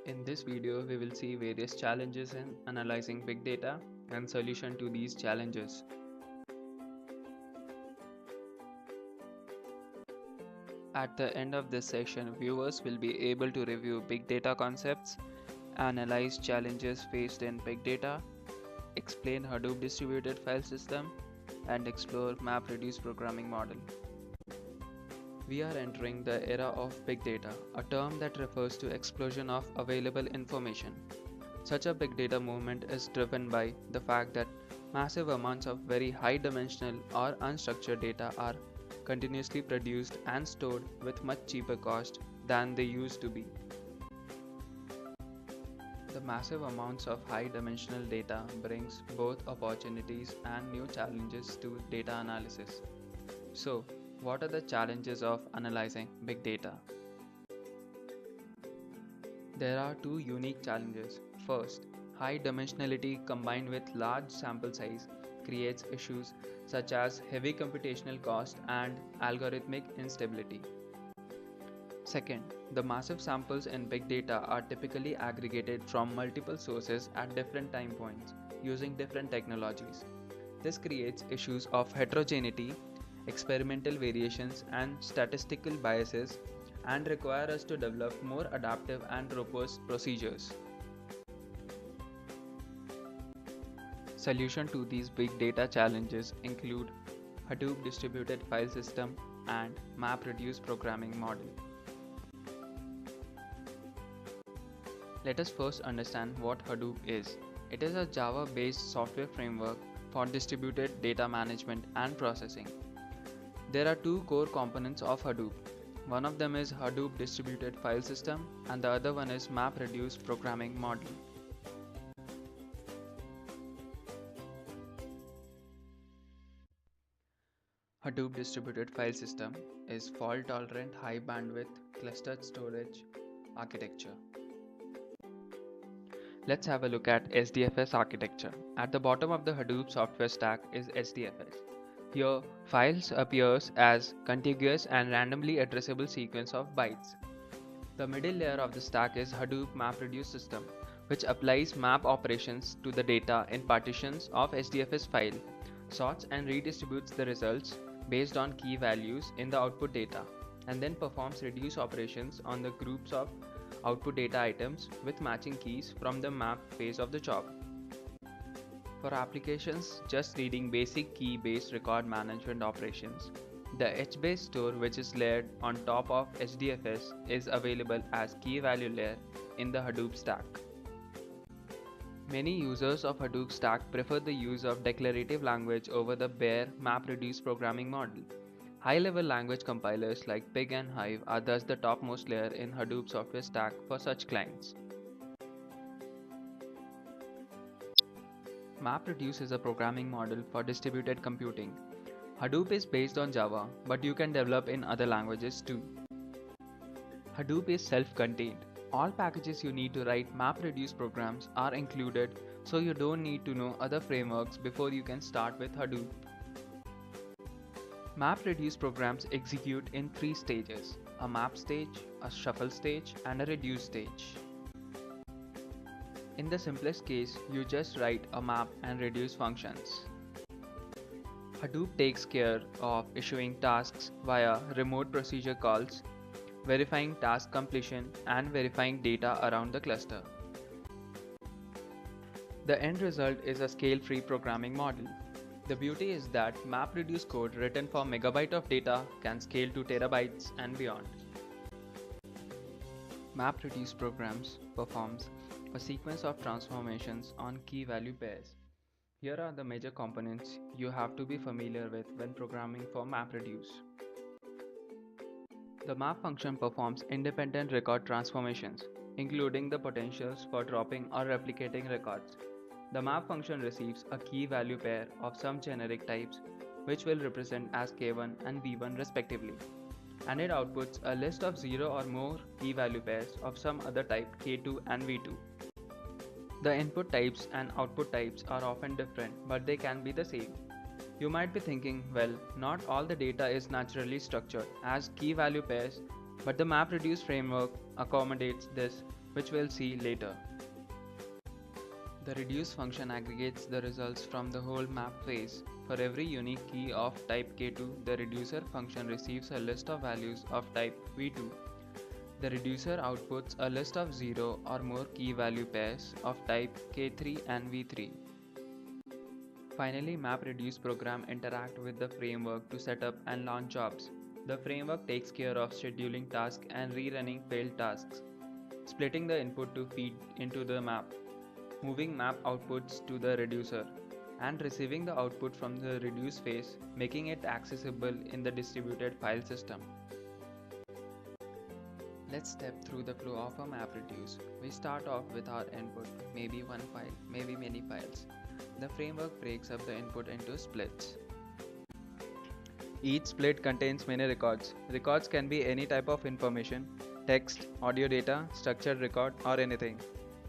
In this video, we will see various challenges in analyzing big data and solution to these challenges. At the end of this session, viewers will be able to review big data concepts, analyze challenges faced in big data, explain Hadoop distributed file system, and explore MapReduce programming model. We are entering the era of big data, a term that refers to explosion of available information. Such a big data movement is driven by the fact that massive amounts of very high dimensional or unstructured data are continuously produced and stored with much cheaper cost than they used to be. The massive amounts of high dimensional data brings both opportunities and new challenges to data analysis. So, what are the challenges of analyzing big data? There are two unique challenges. First, high dimensionality combined with large sample size creates issues such as heavy computational cost and algorithmic instability. Second, the massive samples in big data are typically aggregated from multiple sources at different time points using different technologies. This creates issues of heterogeneity, experimental variations, and statistical biases, and require us to develop more adaptive and robust procedures. Solution to these big data challenges include Hadoop distributed file system and MapReduce programming model. Let us first understand what Hadoop is. It is a Java-based software framework for distributed data management and processing. There are two core components of Hadoop. One of them is Hadoop distributed file system and the other one is MapReduce programming model. Hadoop distributed file system is fault-tolerant high bandwidth clustered storage architecture. Let's have a look at SDFS architecture. At the bottom of the Hadoop software stack is SDFS. Here, files appears as contiguous and randomly addressable sequence of bytes. The middle layer of the stack is Hadoop MapReduce system, which applies map operations to the data in partitions of SDFS file, sorts and redistributes the results based on key values in the output data, and then performs reduce operations on the groups of output data items with matching keys from the map phase of the job. For applications just reading basic key-based record management operations, the HBase store, which is layered on top of HDFS, is available as key value layer in the Hadoop stack. Many users of Hadoop stack prefer the use of declarative language over the bare MapReduce programming model. High-level language compilers like Pig and Hive are thus the topmost layer in Hadoop software stack for such clients. MapReduce is a programming model for distributed computing. Hadoop is based on Java, but you can develop in other languages too. Hadoop is self-contained. All packages you need to write MapReduce programs are included, so you don't need to know other frameworks before you can start with Hadoop. MapReduce programs execute in three stages: a map stage, a shuffle stage, and a reduce stage. In the simplest case, you just write a map and reduce functions. Hadoop takes care of issuing tasks via remote procedure calls, verifying task completion, and verifying data around the cluster. The end result is a scale-free programming model. The beauty is that MapReduce code written for megabyte of data can scale to terabytes and beyond. MapReduce programs performs a sequence of transformations on key value pairs. Here are the major components you have to be familiar with when programming for MapReduce. The map function performs independent record transformations, including the potentials for dropping or replicating records. The map function receives a key value pair of some generic types, which will represent as K1 and V1 respectively, and it outputs a list of 0 or more key value pairs of some other type K2 and V2. The input types and output types are often different, but they can be the same. You might be thinking, well, not all the data is naturally structured as key value pairs, but the MapReduce framework accommodates this which we'll see later. The reduce function aggregates the results from the whole map phase. For every unique key of type K2, the reducer function receives a list of values of type V2. The reducer outputs a list of 0 or more key value pairs of type K3 and V3. Finally, MapReduce program interact with the framework to set up and launch jobs. The framework takes care of scheduling tasks and rerunning failed tasks, splitting the input to feed into the map, moving map outputs to the reducer, and receiving the output from the reduce phase, making it accessible in the distributed file system. Let's step through the flow of a MapReduce. We start off with our input, maybe one file, maybe many files. The framework breaks up the input into splits. Each split contains many records. Records can be any type of information, text, audio data, structured record, or anything.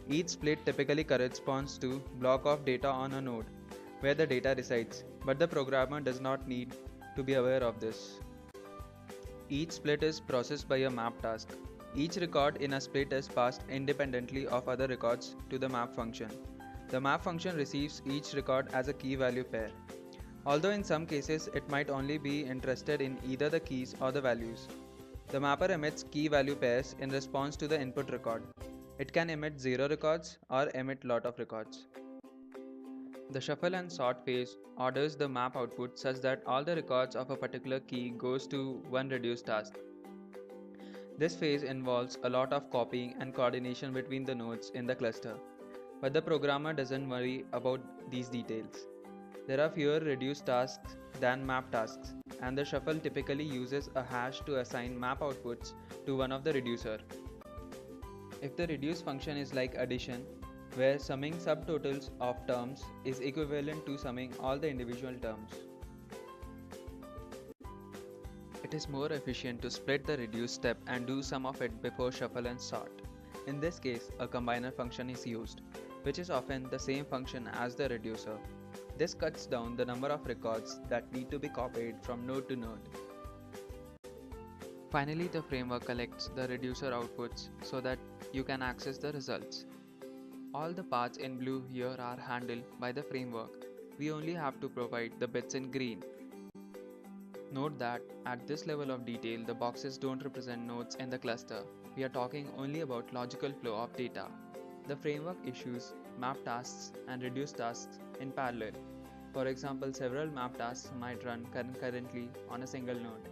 Each split typically corresponds to block of data on a node, where the data resides, but the programmer does not need to be aware of this. Each split is processed by a map task. Each record in a split is passed independently of other records to the map function. The map function receives each record as a key value pair. Although in some cases it might only be interested in either the keys or the values. The mapper emits key value pairs in response to the input record. It can emit 0 records or emit lot of records. The shuffle and sort phase orders the map output such that all the records of a particular key goes to one reduce task. This phase involves a lot of copying and coordination between the nodes in the cluster, but the programmer doesn't worry about these details. There are fewer reduce tasks than map tasks, and the shuffle typically uses a hash to assign map outputs to one of the reducer. If the reduce function is like addition, where summing subtotals of terms is equivalent to summing all the individual terms. It is more efficient to split the reduce step and do some of it before shuffle and sort. In this case, a combiner function is used, which is often the same function as the reducer. This cuts down the number of records that need to be copied from node to node. Finally, the framework collects the reducer outputs so that you can access the results. All the paths in blue here are handled by the framework. We only have to provide the bits in green. Note that at this level of detail, the boxes don't represent nodes in the cluster. We are talking only about logical flow of data. The framework issues map tasks and reduce tasks in parallel. For example, several map tasks might run concurrently on a single node.